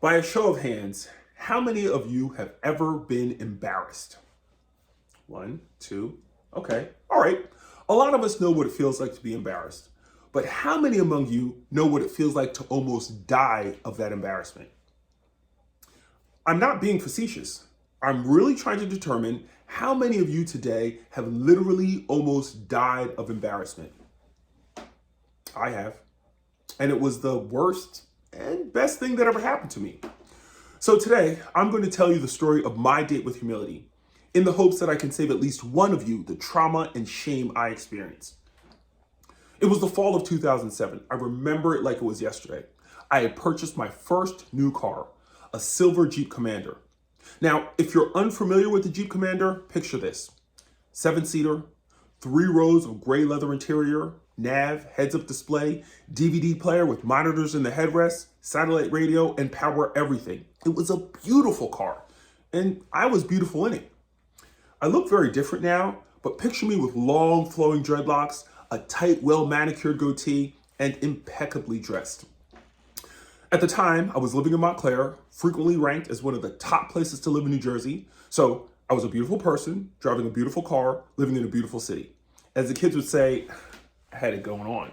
By a show of hands, how many of you have ever been embarrassed? One, two, okay, all right. A lot of us know what it feels like to be embarrassed, but how many among you know what it feels like to almost die of that embarrassment? I'm not being facetious. I'm really trying to determine how many of you today have literally almost died of embarrassment. I have. And it was the worst and best thing that ever happened to me. So today, I'm going to tell you the story of my date with humility in the hopes that I can save at least one of you the trauma and shame I experienced. It was the fall of 2007. I remember it like it was yesterday. I had purchased my first new car, a silver Jeep Commander. Now, if you're unfamiliar with the Jeep Commander, picture this. 7-seater, 3 rows of gray leather interior, nav, heads-up display, DVD player with monitors in the headrest, satellite radio, and power everything. It was a beautiful car, and I was beautiful in it. I look very different now, but picture me with long flowing dreadlocks, a tight, well-manicured goatee, and impeccably dressed. At the time, I was living in Montclair, frequently ranked as one of the top places to live in New Jersey. So I was a beautiful person, driving a beautiful car, living in a beautiful city. As the kids would say, I had it going on.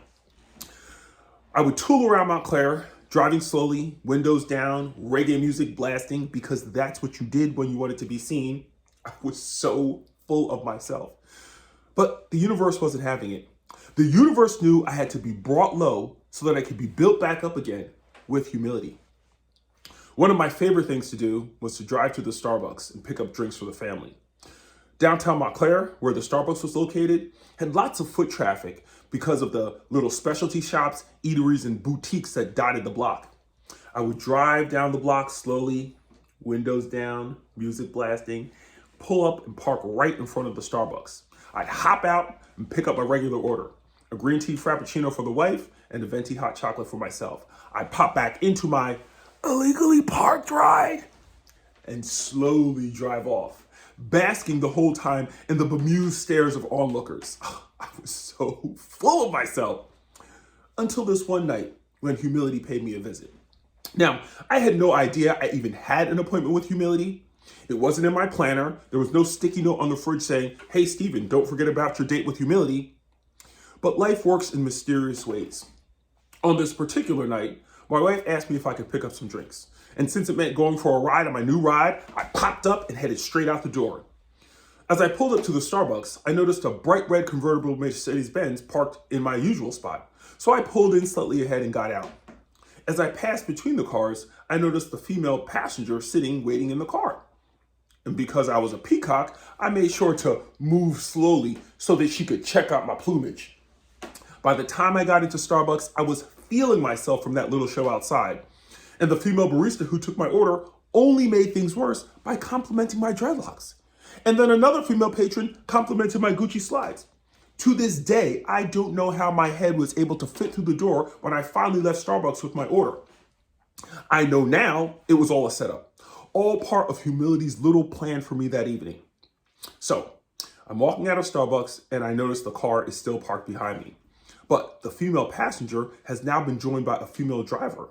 I would tool around Montclair, driving slowly, windows down, reggae music blasting, because that's what you did when you wanted to be seen. I was so full of myself. But the universe wasn't having it. The universe knew I had to be brought low so that I could be built back up again with humility. One of my favorite things to do was to drive to the Starbucks and pick up drinks for the family. Downtown Montclair, where the Starbucks was located, had lots of foot traffic because of the little specialty shops, eateries, and boutiques that dotted the block. I would drive down the block slowly, windows down, music blasting, pull up and park right in front of the Starbucks. I'd hop out and pick up my regular order, a green tea frappuccino for the wife and a venti hot chocolate for myself. I'd pop back into my illegally parked ride and slowly drive off, basking the whole time in the bemused stares of onlookers. I was so full of myself until this one night when humility paid me a visit. Now, I had no idea I even had an appointment with humility. It wasn't in my planner. There was no sticky note on the fridge saying, "Hey, Stephen, don't forget about your date with humility." But life works in mysterious ways. On this particular night, my wife asked me if I could pick up some drinks. And since it meant going for a ride on my new ride, I popped up and headed straight out the door. As I pulled up to the Starbucks, I noticed a bright red convertible Mercedes-Benz parked in my usual spot. So I pulled in slightly ahead and got out. As I passed between the cars, I noticed the female passenger sitting waiting in the car. And because I was a peacock, I made sure to move slowly so that she could check out my plumage. By the time I got into Starbucks, I was feeling myself from that little show outside. And the female barista who took my order only made things worse by complimenting my dreadlocks. And then another female patron complimented my Gucci slides. To this day, I don't know how my head was able to fit through the door when I finally left Starbucks with my order. I know now it was all a setup, all part of humility's little plan for me that evening. So I'm walking out of Starbucks and I notice the car is still parked behind me. But the female passenger has now been joined by a female driver.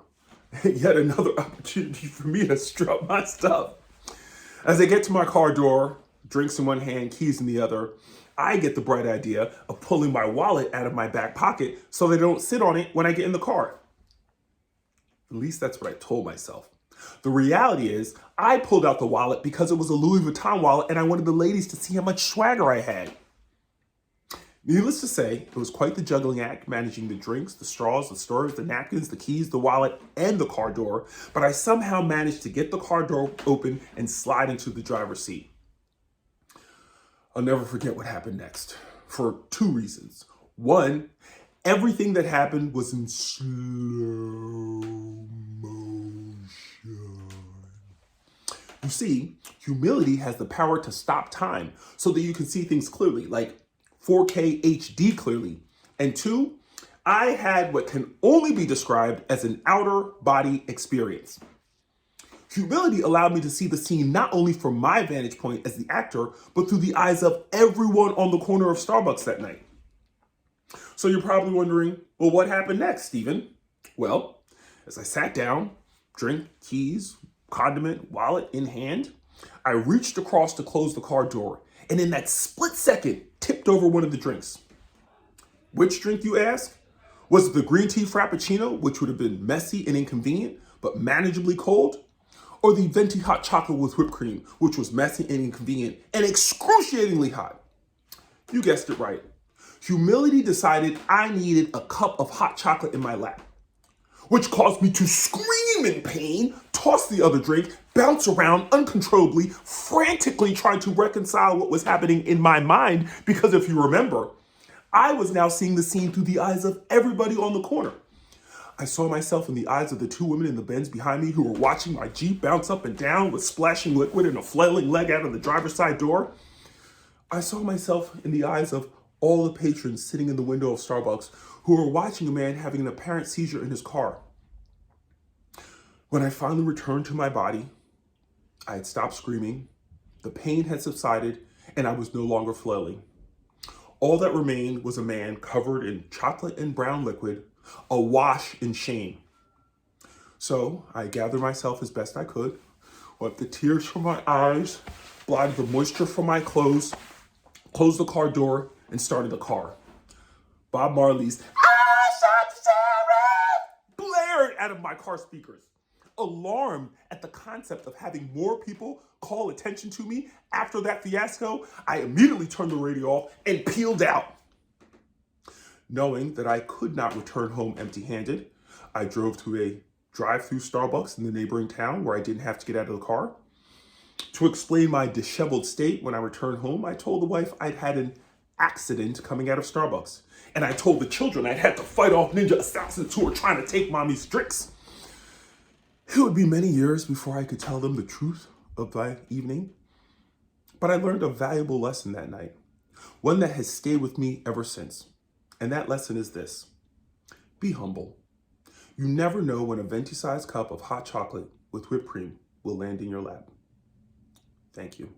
Yet another opportunity for me to strut my stuff. As I get to my car door, drinks in one hand, keys in the other, I get the bright idea of pulling my wallet out of my back pocket so they don't sit on it when I get in the car. At least that's what I told myself. The reality is, I pulled out the wallet because it was a Louis Vuitton wallet and I wanted the ladies to see how much swagger I had. Needless to say, it was quite the juggling act, managing the drinks, the straws, the stirrers, the napkins, the keys, the wallet, and the car door, but I somehow managed to get the car door open and slide into the driver's seat. I'll never forget what happened next, for 2 reasons. One, everything that happened was in slow motion. You see, humility has the power to stop time so that you can see things clearly, like 4K HD clearly. And 2, I had what can only be described as an outer body experience. Humility allowed me to see the scene not only from my vantage point as the actor, but through the eyes of everyone on the corner of Starbucks that night. So you're probably wondering, well, what happened next, Stephen? Well, as I sat down, drink, keys, condiment, wallet in hand, I reached across to close the car door, and in that split second, tipped over one of the drinks. Which drink, you ask? Was it the green tea frappuccino, which would have been messy and inconvenient, but manageably cold? Or the venti hot chocolate with whipped cream, which was messy and inconvenient and excruciatingly hot? You guessed it right. Humility decided I needed a cup of hot chocolate in my lap, which caused me to scream in pain, toss the other drink, bounce around uncontrollably, frantically trying to reconcile what was happening in my mind, because if you remember, I was now seeing the scene through the eyes of everybody on the corner. I saw myself in the eyes of the two women in the Benz behind me who were watching my Jeep bounce up and down with splashing liquid and a flailing leg out of the driver's side door. I saw myself in the eyes of all the patrons sitting in the window of Starbucks who were watching a man having an apparent seizure in his car. When I finally returned to my body, I had stopped screaming, the pain had subsided, and I was no longer flailing. All that remained was a man covered in chocolate and brown liquid, awash in shame. So I gathered myself as best I could, wiped the tears from my eyes, blotted the moisture from my clothes, closed the car door, and started the car. Bob Marley's "I Shot the Sheriff" blared out of my car speakers. Alarmed at the concept of having more people call attention to me after that fiasco, I immediately turned the radio off and peeled out. Knowing that I could not return home empty-handed, I drove to a drive-through Starbucks in the neighboring town where I didn't have to get out of the car. To explain my disheveled state when I returned home, I told the wife I'd had an accident coming out of Starbucks. And I told the children I'd had to fight off ninja assassins who were trying to take mommy's drinks. It would be many years before I could tell them the truth of my evening. But I learned a valuable lesson that night, one that has stayed with me ever since. And that lesson is this: be humble. You never know when a venti-sized cup of hot chocolate with whipped cream will land in your lap. Thank you.